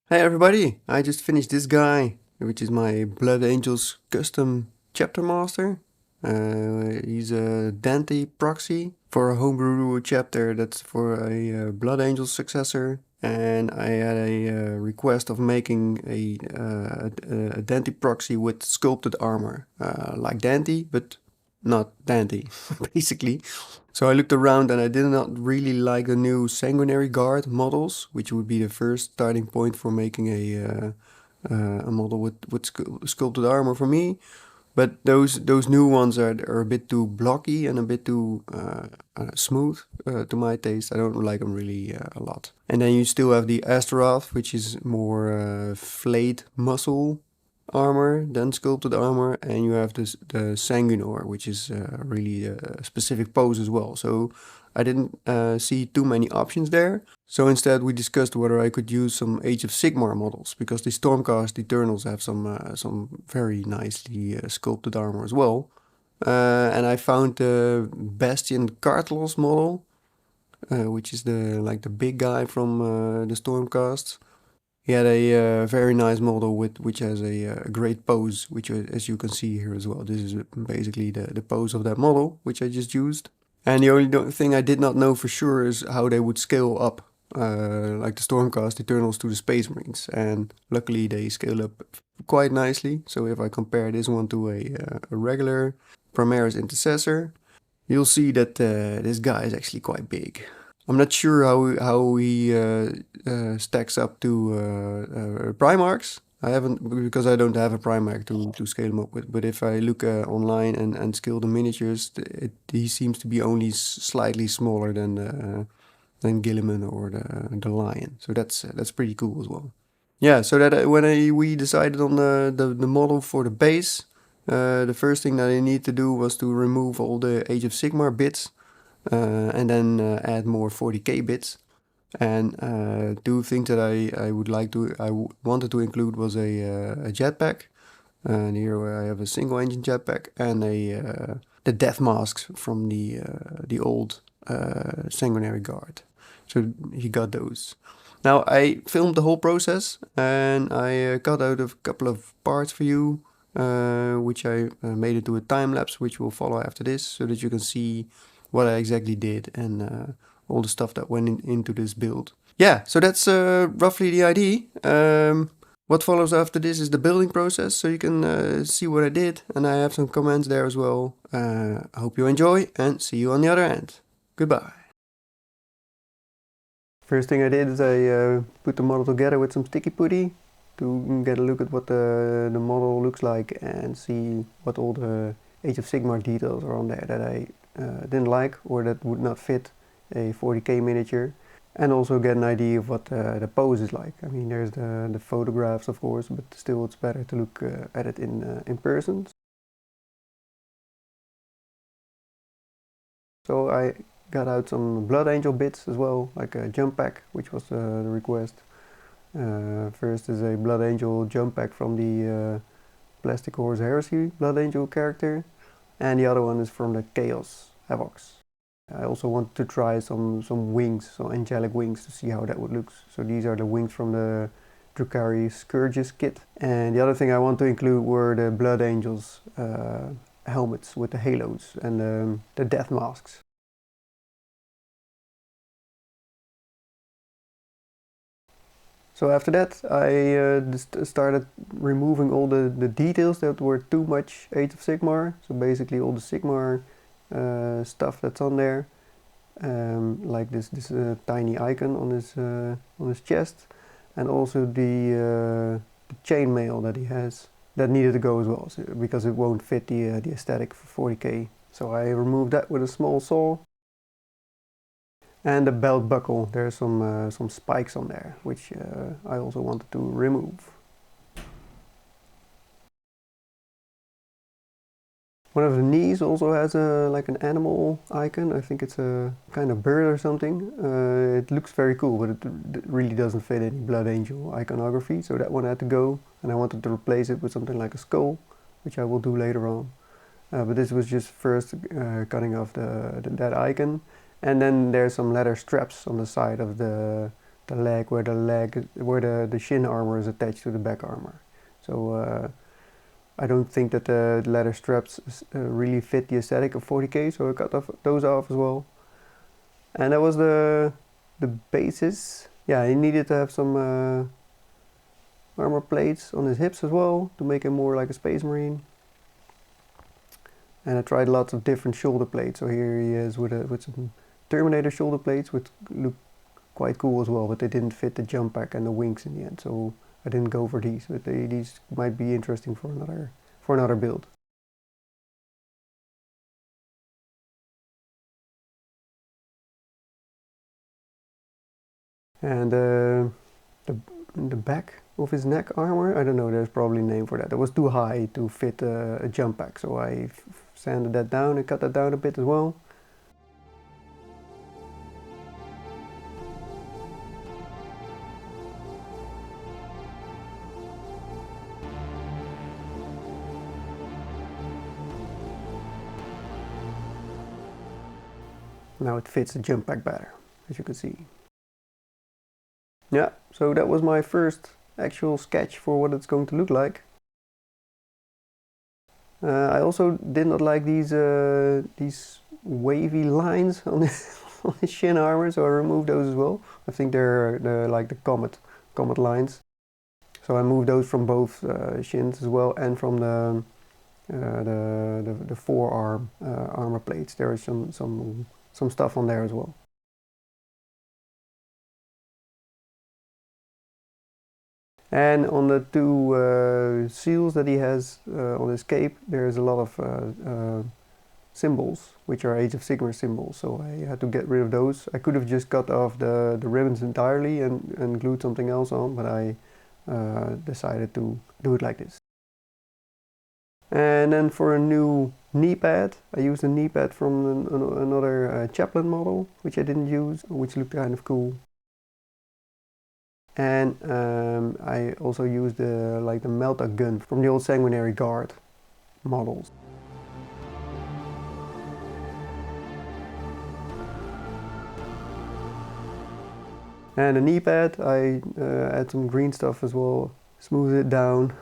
Hey everybody, I just finished this guy, which is my Blood Angels custom chapter master. He's a Dante Proxy for a homebrew chapter that's for a Blood Angels successor. And I had a request of making a Dante Proxy with sculpted armor, like Dante, but not Dante, basically. So I looked around and I did not really like the new Sanguinary Guard models, which would be the first starting point for making a model with sculpted armor for me. But those new ones are a bit too blocky and a bit too smooth to my taste. I don't like them really a lot. And then you still have the Astaroth, which is more flayed muscle armor than sculpted armor, and you have the Sanguinor, which is really a specific pose as well. So I didn't see too many options there. So instead we discussed whether I could use some Age of Sigmar models, because the Stormcast Eternals have some very nicely sculpted armor as well. And I found the Bastion Cartlos model, which is the big guy from the Stormcast. He had a very nice model which has a great pose, which as you can see here as well. This is basically the pose of that model, which I just used. And the only thing I did not know for sure is how they would scale up, like the Stormcast Eternals to the Space Marines. And luckily they scale up quite nicely. So if I compare this one to a regular Primaris Intercessor, you'll see that this guy is actually quite big. I'm not sure how he stacks up to Primarchs. I haven't, because I don't have a Primarch to scale him up with. But if I look online and scale the miniatures, he seems to be only slightly smaller than Gilliman or the Lion. So that's pretty cool as well. Yeah, so that we decided on the model for the base, the first thing that I need to do was to remove all the Age of Sigmar bits, and then add more 40k bits. And two things that I wanted to include was a jetpack. And here I have a single engine jetpack and the death masks from the old Sanguinary Guard. So he got those. Now I filmed the whole process and I cut out a couple of parts for you, which I made into a time lapse, which will follow after this, so that you can see what I exactly did and all the stuff that went into this build. Yeah, so that's roughly the idea. What follows after this is the building process, so you can see what I did, and I have some comments there as well. I hope you enjoy, and see you on the other end. Goodbye. First thing I did is I put the model together with some sticky putty to get a look at what the model looks like and see what all the Age of Sigmar details are on there that I didn't like or that would not fit a 40k miniature, and also get an idea of what the pose is like. I mean, there's the photographs of course, but still it's better to look at it in person. So I got out some Blood Angel bits as well, like a jump pack, which was the request. First is a Blood Angel jump pack from the Plastic Horse Heresy Blood Angel character, and the other one is from the Chaos Havocs. I also wanted to try some wings, some angelic wings, to see how that would look. So these are the wings from the Drukhari Scourges kit. And the other thing I want to include were the Blood Angels helmets with the halos and the death masks. So after that, I started removing all the details that were too much Age of Sigmar. So basically all the Sigmar stuff that's on there, like this tiny icon on his chest, and also the chainmail that he has that needed to go as well, so, because it won't fit the aesthetic for 40k. So I removed that with a small saw. And the belt buckle, there's some spikes on there, which I also wanted to remove. One of the knees also has like an animal icon. I think it's a kind of bird or something. It looks very cool, but it really doesn't fit any Blood Angel iconography, so that one had to go. And I wanted to replace it with something like a skull, which I will do later on. But this was just first cutting off that icon. And then there's some leather straps on the side of the leg where the shin armor is attached to the back armor. So I don't think that the leather straps really fit the aesthetic of 40k, so I cut those off as well. And that was the basis. Yeah, he needed to have some armor plates on his hips as well to make him more like a space marine. And I tried lots of different shoulder plates. So here he is with some Terminator shoulder plates, which look quite cool as well, but they didn't fit the jump pack and the wings in the end, so I didn't go for these. But these might be interesting for another build. And the back of his neck armor, I don't know, there's probably a name for that. It was too high to fit a jump pack, so I sanded that down and cut that down a bit as well. Now it fits the jump pack better, as you can see. Yeah, so that was my first actual sketch for what it's going to look like. I also did not like these wavy lines on his shin armor, so I removed those as well. I think they're like the comet lines. So I moved those from both shins as well, and from the forearm armor plates. There is some stuff on there as well. And on the two seals that he has on his cape, there's a lot of symbols, which are Age of Sigmar symbols, so I had to get rid of those. I could have just cut off the ribbons entirely and glued something else on, but I decided to do it like this. And then for a new knee pad, I used a knee pad from another chaplain model, which I didn't use, which looked kind of cool. And I also used the melta gun from the old Sanguinary Guard models. And the knee pad, I add some green stuff as well, smooth it down.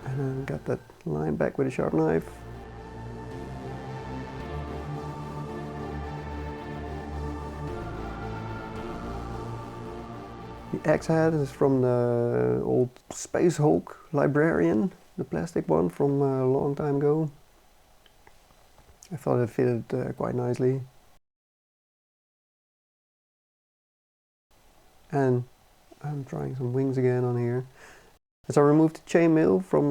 And then got that line back with a sharp knife. The axe head is from the old Space Hulk Librarian, the plastic one from a long time ago. I thought it fitted quite nicely. And I'm trying some wings again on here. As I removed the chainmail from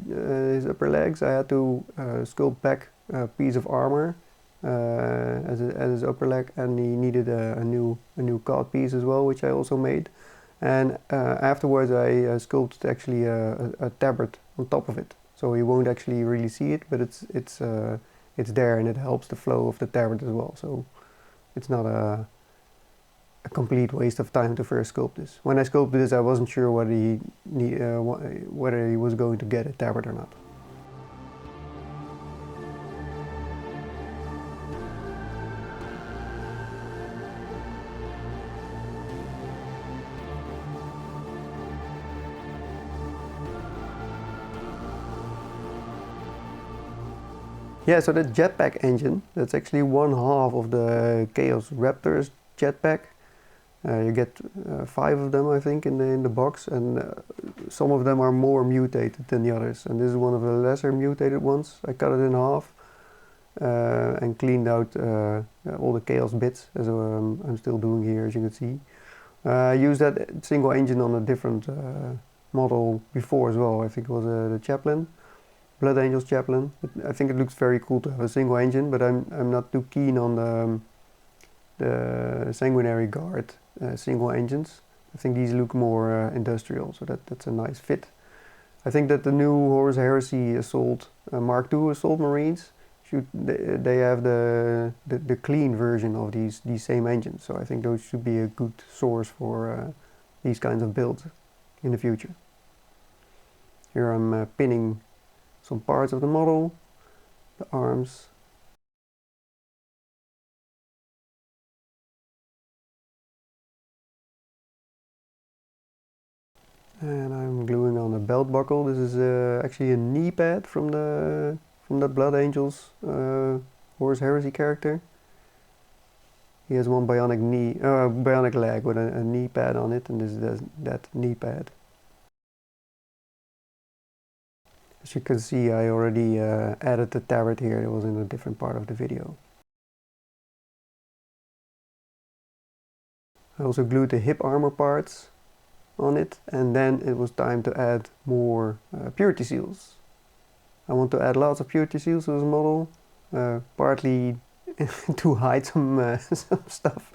his upper legs, I had to sculpt back a piece of armor as his upper leg, and he needed a new cod piece as well, which I also made. And afterwards I sculpted actually a tabard on top of it, so you won't actually really see it, but it's there, and it helps the flow of the tabard as well. So it's not a complete waste of time to first sculpt this. When I sculpted this, I wasn't sure whether he was going to get a tabard or not. Yeah, so the jetpack engine, that's actually one half of the Chaos Raptor's jetpack. You get 5 of them, I think, in the box, and some of them are more mutated than the others. And this is one of the lesser mutated ones. I cut it in half and cleaned out all the Chaos bits, as I'm still doing here, as you can see. I used that single engine on a different model before as well. I think it was the Chaplain. Blood Angels Chaplain. I think it looks very cool to have a single engine, but I'm not too keen on the Sanguinary Guard single engines. I think these look more industrial, so that's a nice fit. I think that the new Horus Heresy Assault Mark II Assault Marines they have the clean version of these same engines, so I think those should be a good source for these kinds of builds in the future. Here I'm pinning some parts of the model, the arms. And I'm gluing on a belt buckle. This is actually a knee pad from the Blood Angels Horus Heresy character. He has one bionic leg with a knee pad on it, and this is that knee pad. As you can see, I already added the turret here. It was in a different part of the video. I also glued the hip armor parts on it, and then it was time to add more purity seals. I want to add lots of purity seals to this model, partly to hide some stuff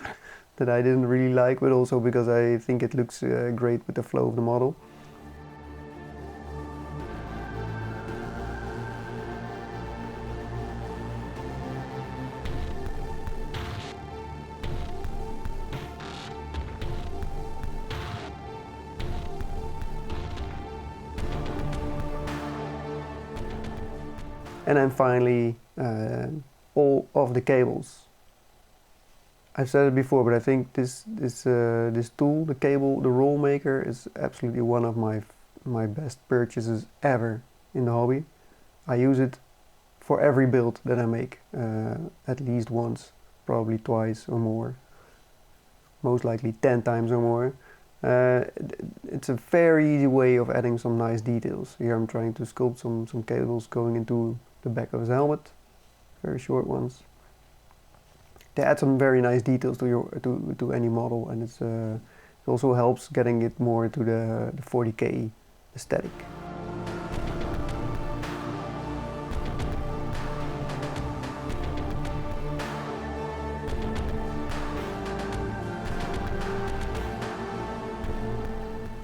that I didn't really like, but also because I think it looks great with the flow of the model. And then finally, all of the cables. I've said it before, but I think this tool, the roll maker, is absolutely one of my best purchases ever in the hobby. I use it for every build that I make, at least once, probably twice or more, most likely 10 times or more. It's a very easy way of adding some nice details. Here I'm trying to sculpt some cables going into the back of his helmet, very short ones. They add some very nice details to any model, and it also helps getting it more to the 40k aesthetic.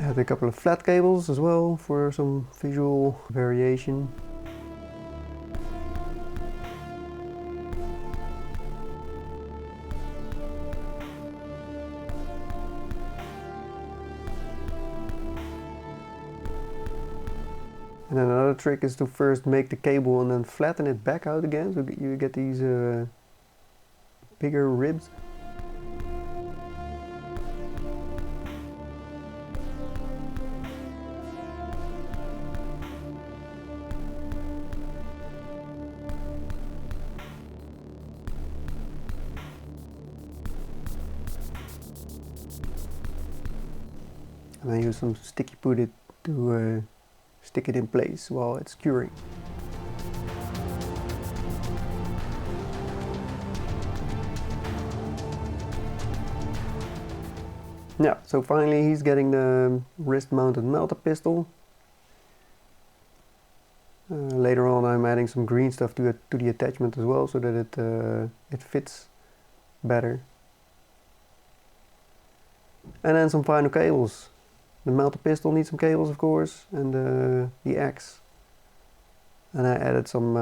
I had a couple of flat cables as well for some visual variation. And then another trick is to first make the cable and then flatten it back out again, so you get these bigger ribs. And I use some sticky putty to stick it in place while it's curing. Yeah, so finally he's getting the wrist-mounted melter pistol. Later on I'm adding some green stuff to the attachment as well, so that it fits better. And then some final cables. The melter pistol needs some cables, of course, and the axe. And I added some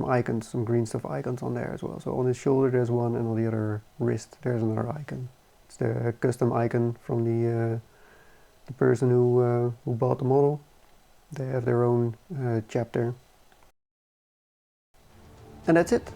icons, some green stuff icons on there as well. So on his shoulder there's one, and on the other wrist there's another icon. It's the custom icon from the person who bought the model. They have their own chapter. And that's it.